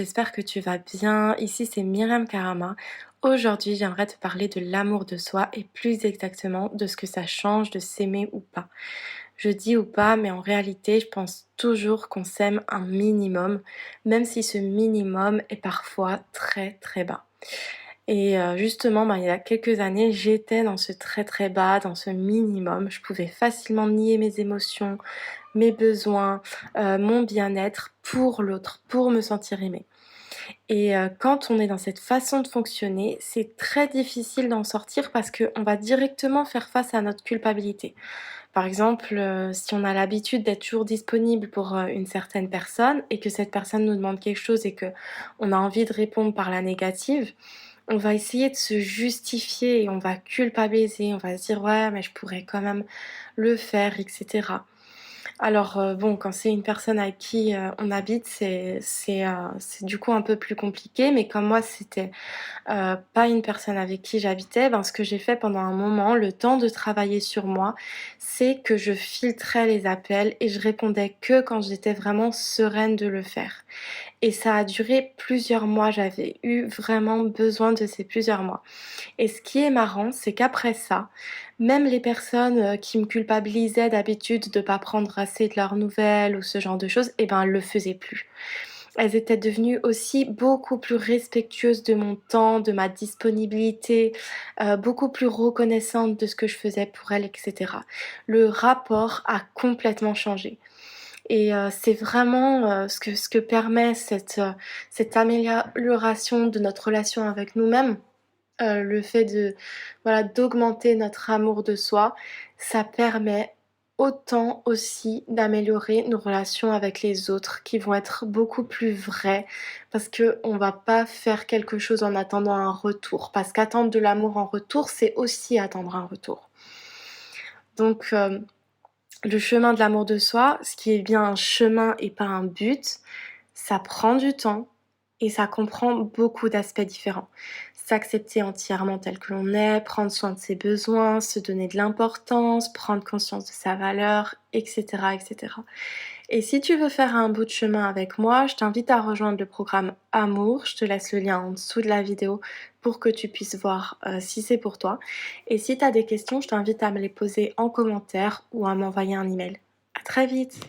j'espère que tu vas bien. Ici, c'est Myriam Karama. Aujourd'hui, j'aimerais te parler de l'amour de soi et plus exactement de ce que ça change de s'aimer ou pas. Je dis ou pas, mais en réalité, je pense toujours qu'on s'aime un minimum, même si ce minimum est parfois très très bas. Et justement, il y a quelques années, j'étais dans ce très très bas, dans ce minimum. Je pouvais facilement nier mes émotions, mes besoins, mon bien-être pour l'autre, pour me sentir aimée. Et quand on est dans cette façon de fonctionner, c'est très difficile d'en sortir parce qu'on va directement faire face à notre culpabilité. Par exemple, si on a l'habitude d'être toujours disponible pour, une certaine personne et que cette personne nous demande quelque chose et qu'on a envie de répondre par la négative, on va essayer de se justifier et on va culpabiliser, on va se dire: «Ouais, mais je pourrais quand même le faire» et cetera. Alors, bon, quand c'est une personne avec qui, on habite, c'est du coup un peu plus compliqué, mais comme moi c'était, pas une personne avec qui j'habitais, ben, ce que j'ai fait pendant un moment, le temps de travailler sur moi, c'est que je filtrais les appels et je répondais que quand j'étais vraiment sereine de le faire. Et ça a duré plusieurs mois, j'avais eu vraiment besoin de ces plusieurs mois. Et ce qui est marrant, c'est qu'après ça, même les personnes, qui me culpabilisaient d'habitude de pas prendre assez de leurs nouvelles ou ce genre de choses, et ben, elles le faisaient plus. Elles étaient devenues aussi beaucoup plus respectueuses de mon temps, de ma disponibilité, beaucoup plus reconnaissantes de ce que je faisais pour elles et cetera. Le rapport a complètement changé et c'est vraiment, ce que permet cette amélioration de notre relation avec nous-mêmes, le fait de voilà, d'augmenter notre amour de soi, ça permet autant aussi d'améliorer nos relations avec les autres qui vont être beaucoup plus vraies parce qu'on va pas faire quelque chose en attendant un retour. Parce qu'attendre de l'amour en retour, c'est aussi attendre un retour. Donc, le chemin de l'amour de soi, ce qui est bien un chemin et pas un but, ça prend du temps et ça comprend beaucoup d'aspects différents. S'accepter entièrement tel que l'on est, prendre soin de ses besoins, se donner de l'importance, prendre conscience de sa valeur, etc., etc. Et si tu veux faire un bout de chemin avec moi, je t'invite à rejoindre le programme Amour. Je te laisse le lien en dessous de la vidéo pour que tu puisses voir si c'est pour toi. Et si tu as des questions, je t'invite à me les poser en commentaire ou à m'envoyer un email. À très vite!